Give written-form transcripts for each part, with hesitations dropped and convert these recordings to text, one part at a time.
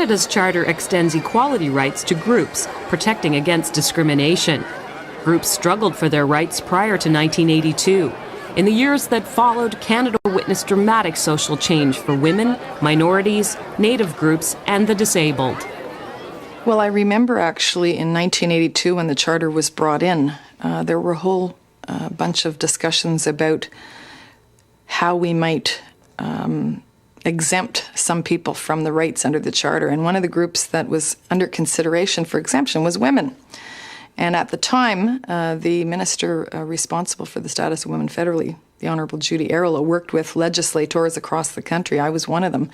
Canada's charter extends equality rights to groups, protecting against discrimination. Groups struggled for their rights prior to 1982. In the years that followed, Canada witnessed dramatic social change for women, minorities, Native groups, and the disabled. Well, I remember actually in 1982 when the Charter was brought in, there were a whole bunch of discussions about how we might exempt some people from the rights under the Charter. And one of the groups that was under consideration for exemption was women. And at the time, the minister responsible for the status of women federally, the Honourable Judy Arrola, worked with legislators across the country, I was one of them,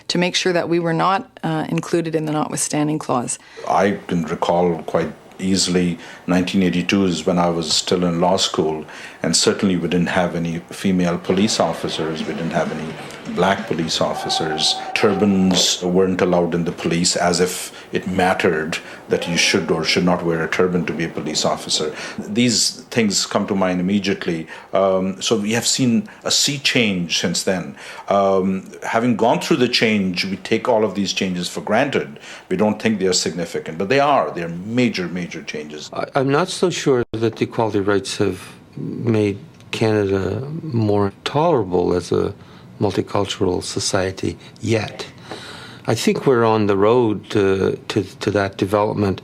to make sure that we were not included in the notwithstanding clause. I can recall quite easily 1982 is when I was still in law school, and certainly we didn't have any female police officers, we didn't have any black police officers. Turbans weren't allowed in the police, as if it mattered that you should or should not wear a turban to be a police officer. These things come to mind immediately. So we have seen a sea change since then. Having gone through the change, we take all of these changes for granted. We don't think they are significant, but they are. They are major, major changes. I'm not so sure that the equality rights have made Canada more tolerable as a multicultural society yet. I think we're on the road to that development,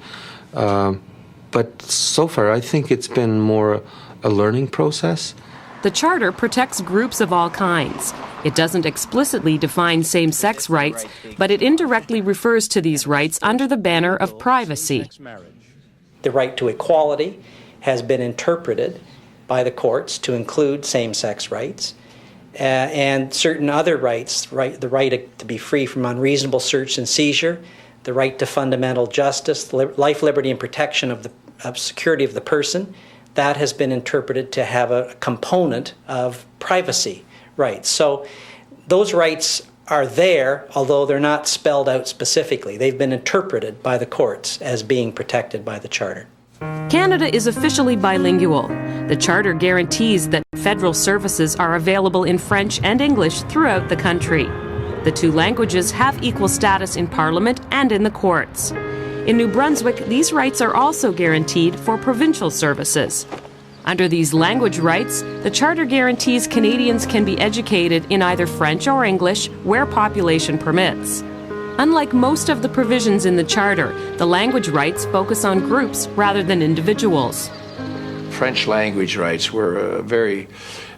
but so far I think it's been more a learning process. The Charter protects groups of all kinds. It doesn't explicitly define same-sex rights, but it indirectly refers to these rights under the banner of privacy. The right to equality has been interpreted by the courts to include same-sex rights. And certain other rights, the right to be free from unreasonable search and seizure, the right to fundamental justice, life, liberty, and protection of the security of the person, that has been interpreted to have a component of privacy rights. So those rights are there, although they're not spelled out specifically. They've been interpreted by the courts as being protected by the Charter. Canada is officially bilingual. The Charter guarantees that federal services are available in French and English throughout the country. The two languages have equal status in Parliament and in the courts. In New Brunswick, these rights are also guaranteed for provincial services. Under these language rights, the Charter guarantees Canadians can be educated in either French or English where population permits. Unlike most of the provisions in the Charter, the language rights focus on groups rather than individuals. French language rights were a very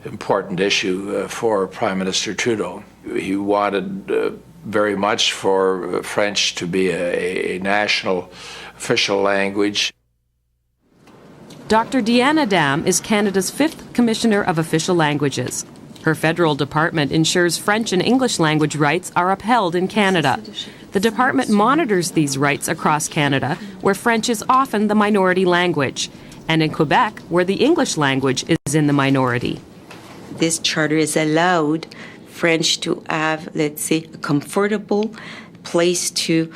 important issue for Prime Minister Trudeau. He wanted very much for French to be a national official language. Dr. Deanna Dam is Canada's 5th Commissioner of Official Languages. Her federal department ensures French and English language rights are upheld in Canada. The department monitors these rights across Canada, where French is often the minority language, and in Quebec, where the English language is in the minority. This charter has allowed French to have, let's say, a comfortable place to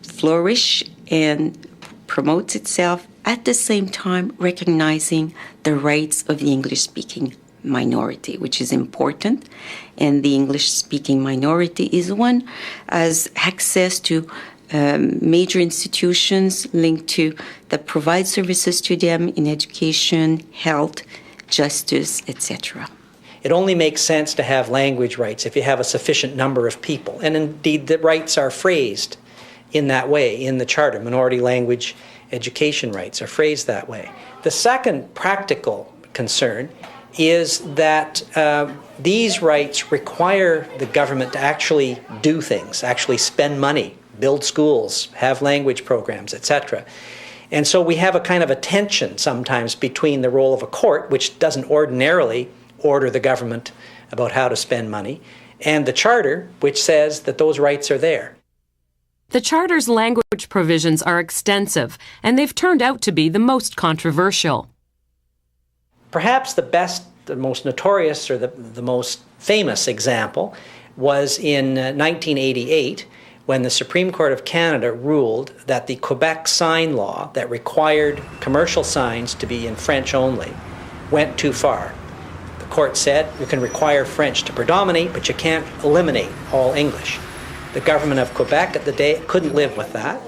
flourish and promote itself, at the same time recognizing the rights of the English-speaking minority, which is important. And the English-speaking minority is one, has access to major institutions linked to that provide services to them in education, health, justice, etc. It only makes sense to have language rights if you have a sufficient number of people. And indeed, the rights are phrased in that way in the Charter. Minority language education rights are phrased that way. The second practical concern is that these rights require the government to actually do things, actually spend money, build schools, have language programs, etc. And so we have a kind of a tension sometimes between the role of a court, which doesn't ordinarily order the government about how to spend money, and the Charter, which says that those rights are there. The Charter's language provisions are extensive, and they've turned out to be the most controversial. Perhaps the best, the most notorious, or the most famous example was in 1988, when the Supreme Court of Canada ruled that the Quebec sign law that required commercial signs to be in French only went too far. The court said you can require French to predominate, but you can't eliminate all English. The government of Quebec at the day couldn't live with that,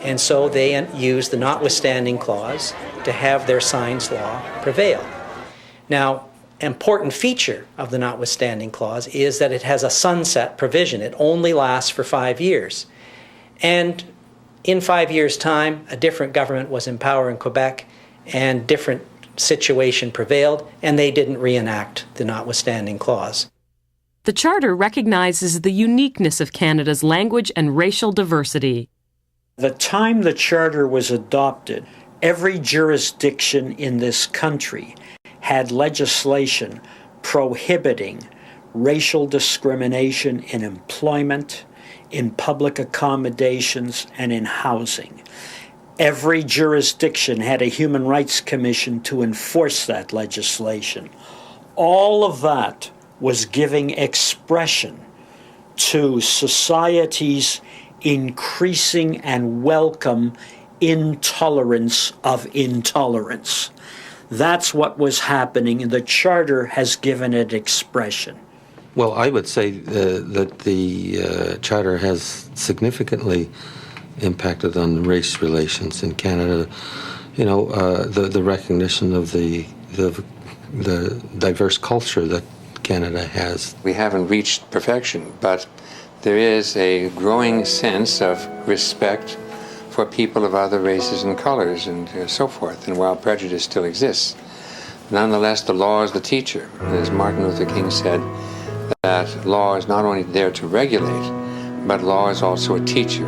and so they used the notwithstanding clause to have their signs law prevail. Now, an important feature of the notwithstanding clause is that it has a sunset provision. It only lasts for 5 years. And in 5 years' time, a different government was in power in Quebec, and different situation prevailed, and they didn't reenact the notwithstanding clause. The Charter recognizes the uniqueness of Canada's language and racial diversity. The time the Charter was adopted, every jurisdiction in this country had legislation prohibiting racial discrimination in employment, in public accommodations, and in housing. Every jurisdiction had a Human Rights Commission to enforce that legislation. All of that was giving expression to society's increasing and welcome intolerance of intolerance. That's what was happening, and the Charter has given it expression. Well, I would say that the Charter has significantly impacted on race relations in Canada. You know, the recognition of the diverse culture that Canada has. We haven't reached perfection, but there is a growing sense of respect for people of other races and colors and so forth. And while prejudice still exists, nonetheless, the law is the teacher. As Martin Luther King said, that law is not only there to regulate, but law is also a teacher.